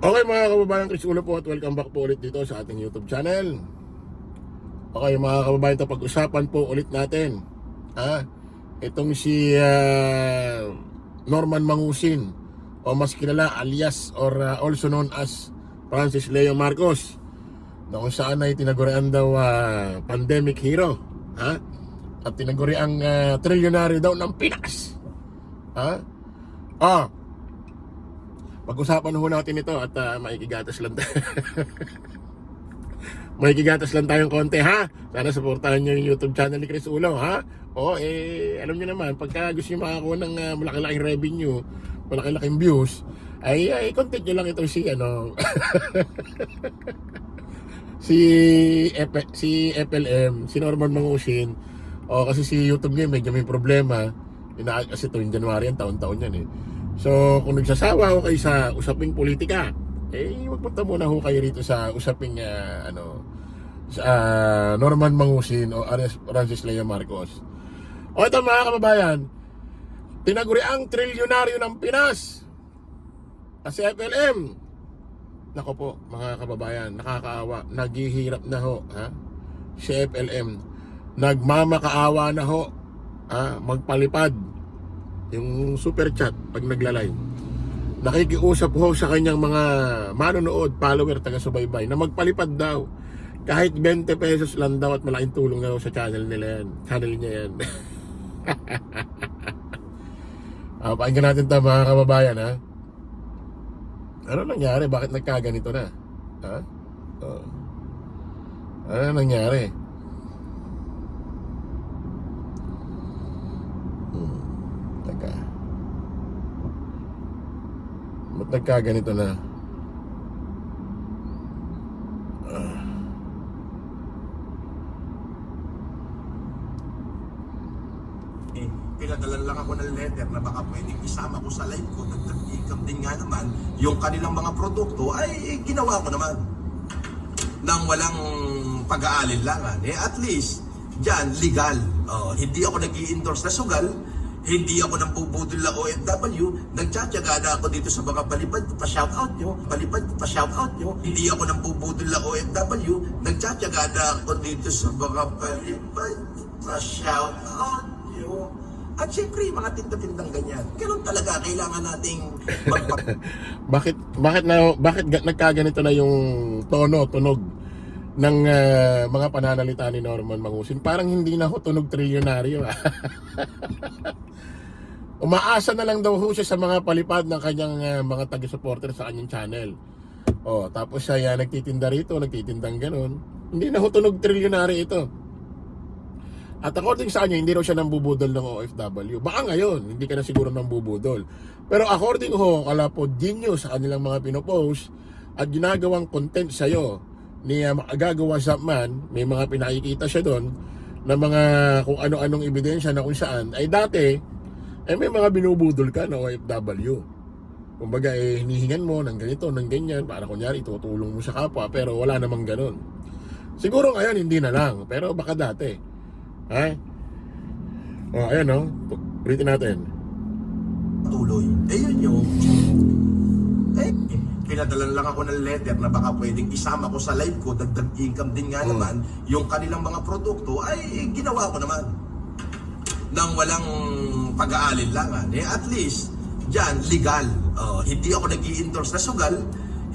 Okay mga kababayan, Chris Ulo po at welcome back po ulit dito sa ating YouTube channel. Okay mga kababayan, ito pag-usapan po ulit natin itong si Norman Mangusin, o mas kilala alias or also known as Francis Leo Marcos, na kung saan ay tinagurian daw pandemic hero, at tinaguriang trilyonaryo daw ng Pinas. Pag-usapan ho natin ito at maikigatas lang tayo. Maikigatas lang tayong konti, ha? Sana supportahan nyo yung YouTube channel ni Chris Ulo, ha? Alam nyo naman, pagka gusto nyo makakuha ng malaki-laking revenue, malaki-laking views, ay content nyo lang ito si si FLM, si Norman Mangusin. Kasi si YouTube ngayon medyo may problema. Kasi tuwing January yan, taon-taon yan eh. So kung nagsasawa ho kayo sa usaping politika, magpunta muna ho kayo rito sa usaping Norman Mangusin o Francis Leo Marcos. Ito mga kababayan, tinaguriang trilyonaryo ng Pinas kasi FLM. Nako po mga kababayan, nakakaawa, naghihirap na ho, si FLM. Nagmamakaawa na ho, magpalipad yung super chat pag nagla-live. Nakikiusap ho sa kanyang mga manonood, follower, taga-subaybay na magpalipad daw. Kahit 20 pesos lang daw at malaking tulong daw sa channel nila yan. Channel niya yan. Pakinggan natin ito mga kababayan, ha? Ano nangyari? Bakit nagkaganito na? Ano nangyari? Ba't nagkaganito na? Pinadalan lang ako ng letter na baka pwedeng isama ko sa live ko. Nagtag-income din nga naman. Yung kanilang mga produkto ay ginawa ko naman nang walang pag-aalinlangan. At least, dyan, legal. Hindi ako nag-i-endorse na sugal. Hindi ako nang bubudol na OFW, nagtsatsaga na ako dito sa mga palipad, pa-shoutout nyo, pa-shoutout nyo. Hindi ako nang bubudol na OFW, nagtsatsaga na ako dito sa mga palipad, pa-shoutout nyo. At syempre, mga tinda-tindang ganyan. Ganun talaga, kailangan nating Bakit nagkaganito na yung tunog ng mga pananalita ni Norman Mangusin? Parang hindi na ho tunog trilyonaryo. Umaasa na lang daw ho siya sa mga palipad ng kanyang mga taga-supporter sa kanyang channel. Tapos siya nagtitinda rito, nagtitindang ganun. Hindi na ho tunog trilyonaryo ito. At according sa kanya, hindi raw siya nambubudol ng OFW. Baka ngayon, hindi ka na siguro nambubudol. Pero according ho, kala po genius sa kanilang mga pinopost at ginagawang content sa'yo ni Gagawa Zapman, may mga pinakikita siya doon na mga kung ano-anong ebidensya na kung saan ay dati may mga binubudol ka na OFW. Kumbaga hinihingan mo ng ganito, ng ganyan, para kunyari tutulong mo sa kapwa, pero wala namang ganun. Siguro ngayon hindi na lang, pero baka dati. Ayan ulitin natin. tuloy. Yun yung pinadalan lang ako ng letter na baka pwedeng isama ko sa live ko, dagdag income din nga naman, yung kanilang mga produkto ay ginawa ko naman nang walang pag-aalinlangan. At least, dyan, legal. Hindi ako nag-i-endorse na sugal,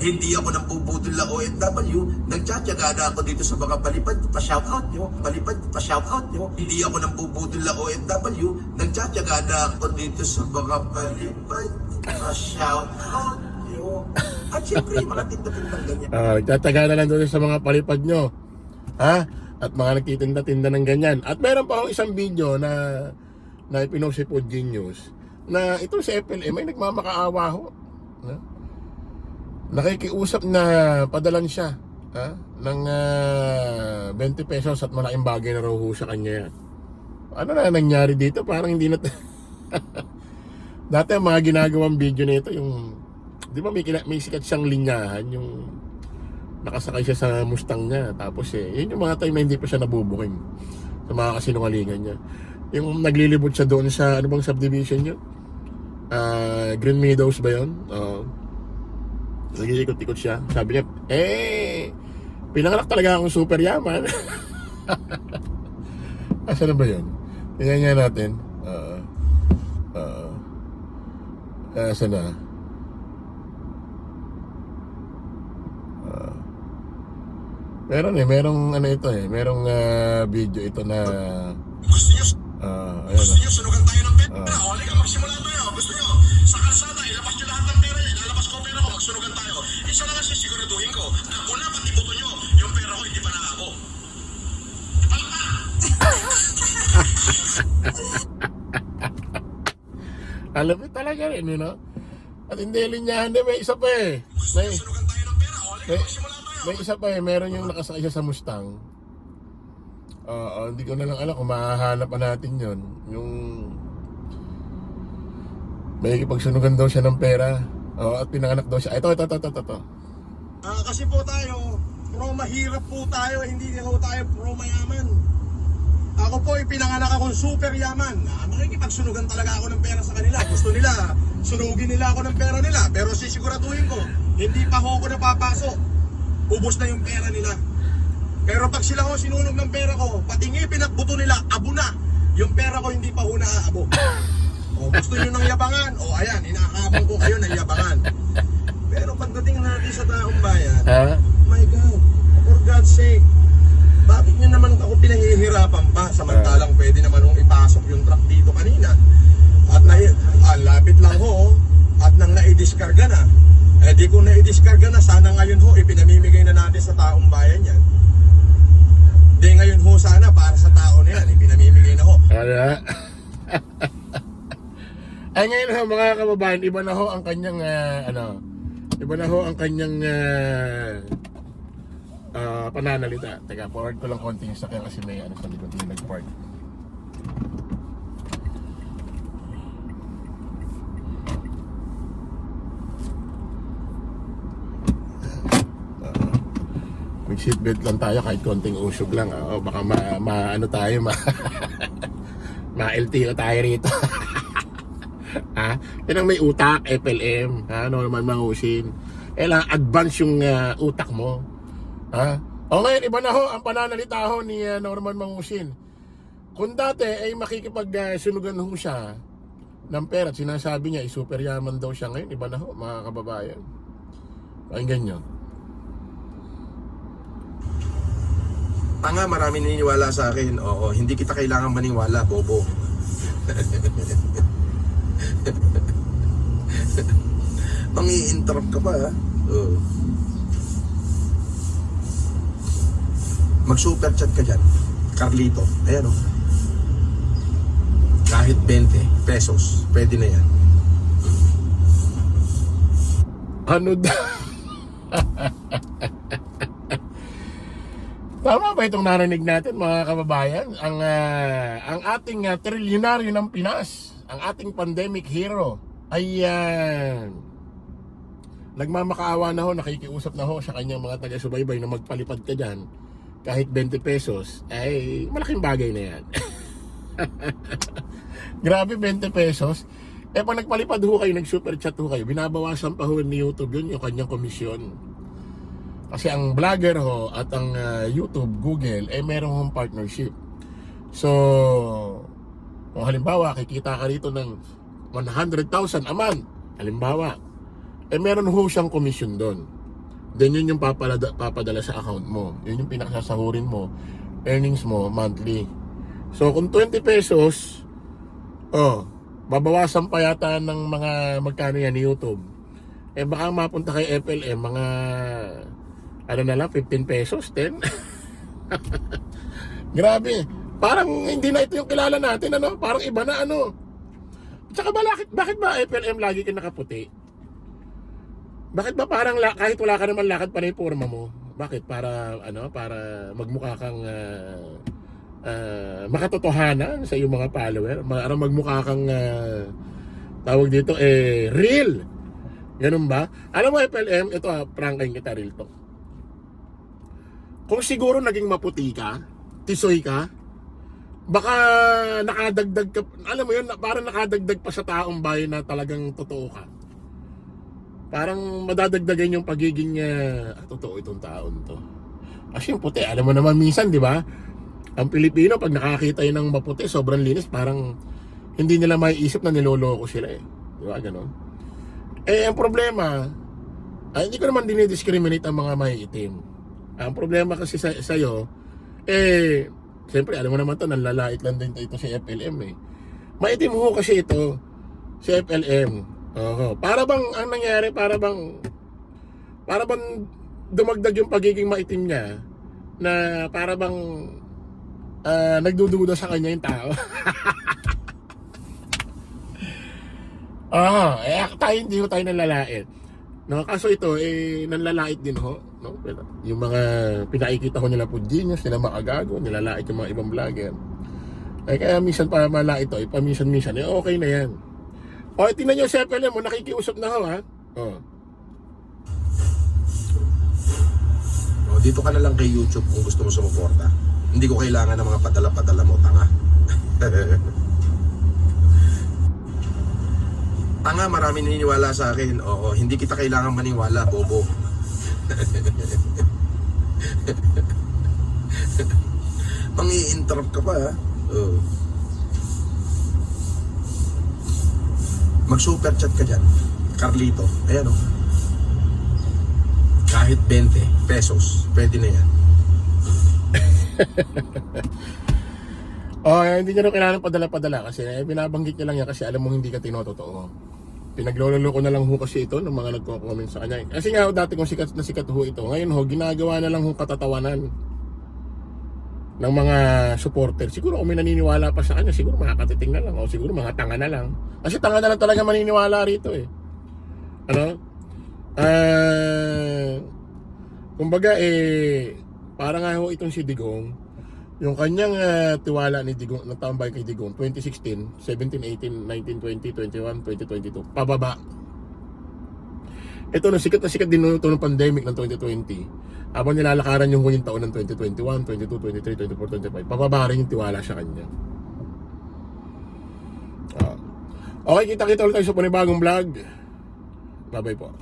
hindi ako nang bubudol na OFW, nagtsatsaga na ako dito sa mga palipad, pa-shoutout nyo, pa-shoutout nyo. Hindi ako nang bubudol na OFW, nagtsatsaga na ako dito sa mga palipad, pa-shoutout nyo. At syempre, mga tinda-tindang ganyan. Nagtataga na lang doon sa mga palipad nyo. At mga nagtitinda-tinda ng ganyan. At meron pa akong isang video na ipinost si Pod Genius na ito si FLM ay nagmamakaawa ho. Nakikiusap na padalan siya ng 20 pesos at malaking bagay na raw ho sa kanya yan. Ano na nangyari dito? Parang hindi na dati ang mga ginagawang video nito yung, di ba may sikat siyang linyahan, yung nakasakay siya sa Mustang niya, tapos yun yung mga time na hindi pa siya nabubuking sa mga kasinungalingan niya. Yung naglilibot siya doon sa ano bang subdivision yun? Green Meadows ba yun? Nag-iikot-ikot siya. Sabi niya, pinanganak talaga akong super yaman. Asa na ba yun? Tingnan nga natin. Asa na? Merong ano ito merong video ito na Gusto nyo, ayan gusto nyo sunugan tayo ng pera? Ah. Halika, magsimula tayo. Gusto nyo, sa kalsada, ilabas nyo lahat ng pera. Ilalabas ko pera ko, magsunugan tayo. Isa lang ang sisiguraduhin ko. Na una, pati buto nyo, yung pera ko hindi pa nakako. alam mo talaga rin, At hindi linyahan din, may isa pa Gusto nyo sunugan tayo ng pera? Halika, May- magsimula tayo. May isa pa meron yung nakasakay siya sa Mustang. Hindi ko na lang alam kung mahahanap pa natin yon. Yung may ipagsunugan daw siya ng pera. At pinanganak daw siya. Ito. Kasi po tayo, pro mahirap po tayo, hindi na po tayo pro mayaman. Ako po, pinanganak akong super yaman. Makikipagsunugan talaga ako ng pera sa kanila. Gusto nila, sunugin nila ako ng pera nila. Pero sisiguraduhin ko, hindi pa ho ako napapasok. Ubos na yung pera nila. Pero pag sila ho sinunog ng pera ko, pati ngipin at buto nila, abo na. Yung pera ko hindi pa ho naaabo. O gusto nyo ng yabangan? O ayan, inaakabang ko kayo ng yabangan. Pero pagdating natin sa taong bayan, my God, for God's sake, bakit nyo naman ako pinahihirapan pa? Samantalang pwede naman hong ipasok yung truck dito kanina. At lapit lang ho, at nang naidiskarga na. Di kung naidiskarga na, sana ngayon ho, ipinamimigay na natin sa taong bayan yan. Di ngayon ho sana, para sa tao na yan, ipinamimigay na ho. Ay ngayon ho mga kababayan, iba na ho ang kanyang iba na ho ang kanyang pananalita. Teka, forward ko lang konti yung sakyan kasi may sa likod yung nag-park. May seatbelt lang tayo kahit konting usog lang. Baka ano tayo, ma-LTO tayo rito. Yan ang may utak, FLM, Norman Mangusin. Lang advance yung utak mo. O ngayon, iba na ho ang pananalita ho ni Norman Mangusin. Kung dati ay makikipagsunugan ho siya ng pera at sinasabi niya, super yaman daw siya ngayon. Iba na ho, mga kababayan. Pakinggan nyo. Tanga, marami naniniwala sa akin. Oo, hindi kita kailangan maniwala, bobo. Mangi-interrupt ka pa, ha? Oo. Mag-super chat ka dyan. Carlito. Ayan, oh. Kahit 20 pesos, pwede na yan. Ano daw? Tama ba itong narinig natin, mga kababayan? Ang ating trilyonaryo ng Pinas, ang ating pandemic hero, ay nagmamakaawa na ho, nakikiusap na ho sa kanyang mga taga-subaybay na magpalipad ka dyan kahit 20 pesos, ay malaking bagay na yan. Grabe, 20 pesos. Pag nagpalipad ho kayo, nag-super chat ho kayo, binabawasan pa ho ni YouTube yun, yung kanyang komisyon. Kasi ang vlogger ho at ang YouTube, Google, meron hong partnership. So, kung halimbawa, kikita ka rito ng 100,000 a month, halimbawa, meron ho siyang commission doon. Then yun yung papadala sa account mo. Yun yung pinakasasahurin mo, earnings mo monthly. So, kung 20 pesos, babawasan pa yata ng mga magkano yan ni YouTube. Baka mapunta kay FLM, mga ano na lang, 15 pesos, 10. Grabe. Parang hindi na ito yung kilala natin, Parang iba na, Tsaka bakit ba FLM lagi ka nakaputi? Bakit ba parang kahit wala ka naman lakad pa rin yung forma mo? Bakit? Para, para magmukha kang makatotohanan sa iyong mga follower? Para magmukha kang, tawag dito, real. Ganun ba? Alam mo, FLM, ito prangkain kita, real to. Kung siguro naging maputi ka, tisoy ka, baka nakadagdag ka, alam mo yun, parang nakadagdag pa sa taong bayan na talagang totoo ka. parang madadagdagan yung pagiging totoo itong taon to. Kasi yung puti, alam mo naman minsan, di ba? Ang Pilipino, pag nakakita yun ng maputi, sobrang linis, parang hindi nila maiisip na niloloko sila eh. Di ba? Ganon. Eh, ang problema, hindi ko naman dinidiscriminate ang mga maiitim. Ang problema kasi sa'yo, siyempre, alam mo naman to, nanlalait lang din ito si FLM eh. Maitim ho kasi ito, si FLM. Para bang, ang nangyari, para bang dumagdag yung pagiging maitim niya, na para bang, nagdududa sa kanya yung tao. Tayo hindi ko tayo nanlalait. No, kaso ito nanlalait din ho, no? Yung mga pinakikita ko nila po genius, nila makagago, nilalait yung mga ibang vlogger. Kaya minsan pa malait ito, paminsan-minsan, okay na yan. Tingnan nyo si FLM mo, nakikiusap na ho ha. Dito ka na lang kay YouTube kung gusto mo sumuporta. Hindi ko kailangan ng mga padala-padala mo, tanga. Tanga, marami naniniwala sa akin. Oo, hindi kita kailangan maniwala, bobo. Mangi-interrupt ka pa, ha? Oo. Mag-super chat ka dyan, Carlito. Ayan, oh. Kahit 20 pesos, pwede na yan. Hindi nyo na kailangan padala-padala kasi binabanggit nyo lang yan kasi alam mo hindi ka tinototoo. Pinaglololo ko na lang ho kasi ito ng mga nagko-comment sa kanya. Kasi nga dati kung sikat na sikat ho ito, ngayon ho, ginagawa na lang ho katatawanan ng mga supporter. Siguro kung may naniniwala pa sa kanya, siguro makakatiting na lang o siguro mga tanga na lang. Kasi tanga na lang talaga maniniwala rito eh. Kumbaga para nga ho itong si Digong, yung kanyang tiwala ni Digong, nagtambay kay Digong 2016, 17, 18, 19, 20, 21, 2022 pababa. Ito na sikat din ito ng pandemic ng 2020. Habang nilalakaran yung huling taon ng 2021, 22, 23, 24, 25, pababa rin yung tiwala sa kanya. Okay, kita ulit tayo sa panibagong vlog. Bye bye po.